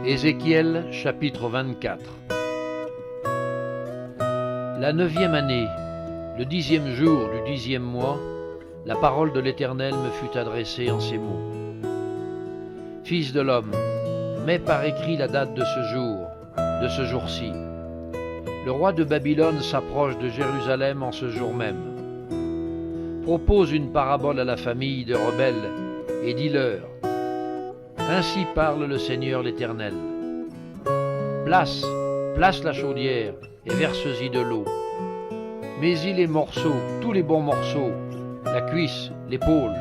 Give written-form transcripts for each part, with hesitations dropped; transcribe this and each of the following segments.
Ézéchiel chapitre 24. La 9e année, le 10e jour du 10e mois, la parole de l'Éternel me fut adressée en ces mots. Fils de l'homme, mets par écrit la date de ce jour-ci. Le roi de Babylone s'approche de Jérusalem en ce jour même. Propose une parabole à la famille de rebelles et dis-leur: Ainsi parle le Seigneur l'Éternel. Place la chaudière et verse-y de l'eau. Mets-y les morceaux, tous les bons morceaux, la cuisse, l'épaule.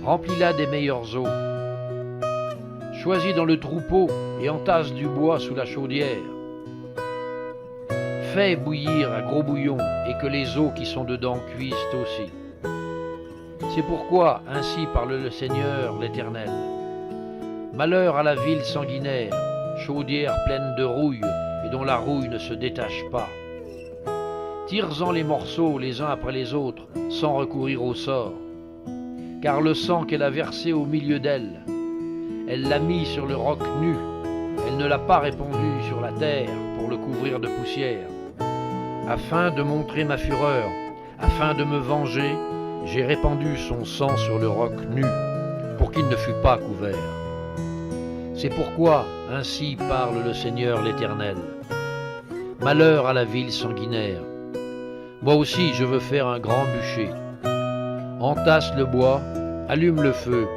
Remplis-la des meilleures eaux. Choisis dans le troupeau et entasse du bois sous la chaudière. Fais bouillir un gros bouillon et que les eaux qui sont dedans cuisent aussi. C'est pourquoi ainsi parle le Seigneur l'Éternel. Malheur à la ville sanguinaire, chaudière pleine de rouille et dont la rouille ne se détache pas. Tire-en les morceaux les uns après les autres sans recourir au sort. Car le sang qu'elle a versé au milieu d'elle, elle l'a mis sur le roc nu, elle ne l'a pas répandu sur la terre pour le couvrir de poussière. Afin de montrer ma fureur, afin de me venger, j'ai répandu son sang sur le roc nu, pour qu'il ne fût pas couvert. C'est pourquoi ainsi parle le Seigneur l'Éternel. Malheur à la ville sanguinaire. Moi aussi je veux faire un grand bûcher. Entasse le bois, allume le feu,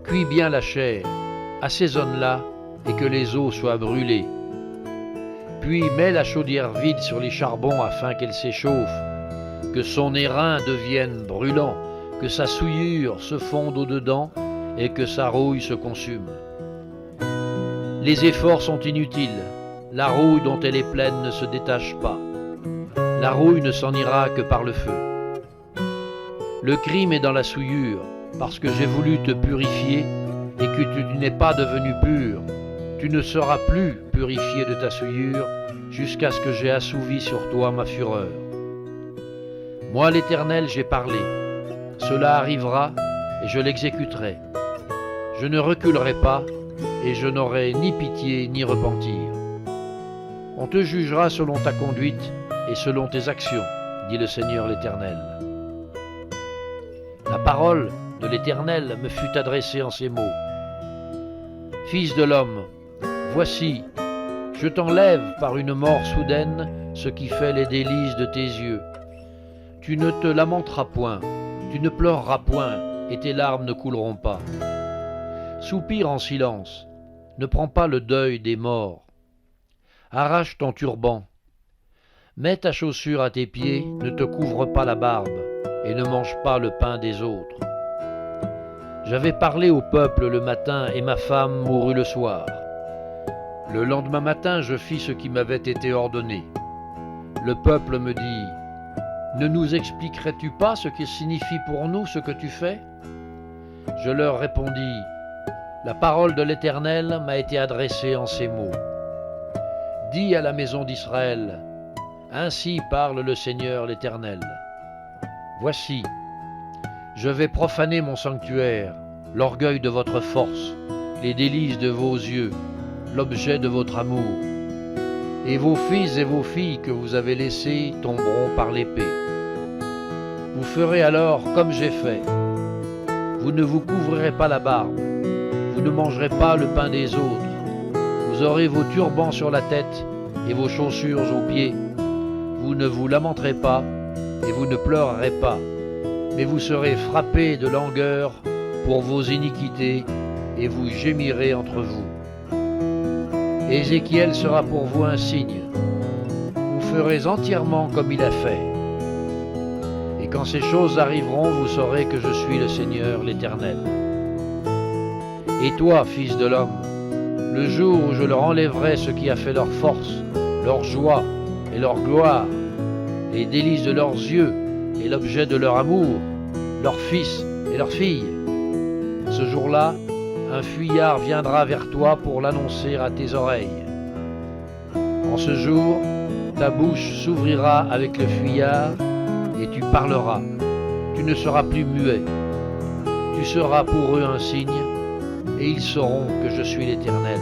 cuis bien la chair, assaisonne-la et que les os soient brûlés. Puis mets la chaudière vide sur les charbons afin qu'elle s'échauffe, que son airain devienne brûlant, que sa souillure se fonde au-dedans et que sa rouille se consume. Les efforts sont inutiles, la rouille dont elle est pleine ne se détache pas. La rouille ne s'en ira que par le feu. Le crime est dans la souillure, parce que j'ai voulu te purifier et que tu n'es pas devenu pur. Tu ne seras plus purifié de ta souillure jusqu'à ce que j'ai assouvi sur toi ma fureur. Moi l'Éternel j'ai parlé, cela arrivera et je l'exécuterai. Je ne reculerai pas et je n'aurai ni pitié ni repentir. On te jugera selon ta conduite et selon tes actions, dit le Seigneur l'Éternel. La parole de l'Éternel me fut adressée en ces mots. Fils de l'homme, voici, je t'enlève par une mort soudaine ce qui fait les délices de tes yeux. Tu ne te lamenteras point, tu ne pleureras point, et tes larmes ne couleront pas. Soupire en silence, ne prends pas le deuil des morts. Arrache ton turban, mets ta chaussure à tes pieds, ne te couvre pas la barbe, et ne mange pas le pain des autres. J'avais parlé au peuple le matin, et ma femme mourut le soir. Le lendemain matin, je fis ce qui m'avait été ordonné. Le peuple me dit: Ne nous expliquerais-tu pas ce qui signifie pour nous ce que tu fais? Je leur répondis: La parole de l'Éternel m'a été adressée en ces mots. Dis à la maison d'Israël: Ainsi parle le Seigneur l'Éternel. Voici, je vais profaner mon sanctuaire, l'orgueil de votre force, les délices de vos yeux, l'objet de votre amour. Et vos fils et vos filles que vous avez laissés tomberont par l'épée. Vous ferez alors comme j'ai fait. Vous ne vous couvrirez pas la barbe, vous ne mangerez pas le pain des autres. Vous aurez vos turbans sur la tête et vos chaussures aux pieds. Vous ne vous lamenterez pas et vous ne pleurerez pas, mais vous serez frappés de langueur pour vos iniquités et vous gémirez entre vous. Ézéchiel sera pour vous un signe. Vous ferez entièrement comme il a fait. Et quand ces choses arriveront, vous saurez que je suis le Seigneur l'Éternel. Et toi, fils de l'homme, le jour où je leur enlèverai ce qui a fait leur force, leur joie et leur gloire, les délices de leurs yeux et l'objet de leur amour, leurs fils et leurs filles, ce jour-là, un fuyard viendra vers toi pour l'annoncer à tes oreilles. En ce jour, ta bouche s'ouvrira avec le fuyard et tu parleras. Tu ne seras plus muet. Tu seras pour eux un signe, et ils sauront que je suis l'Éternel.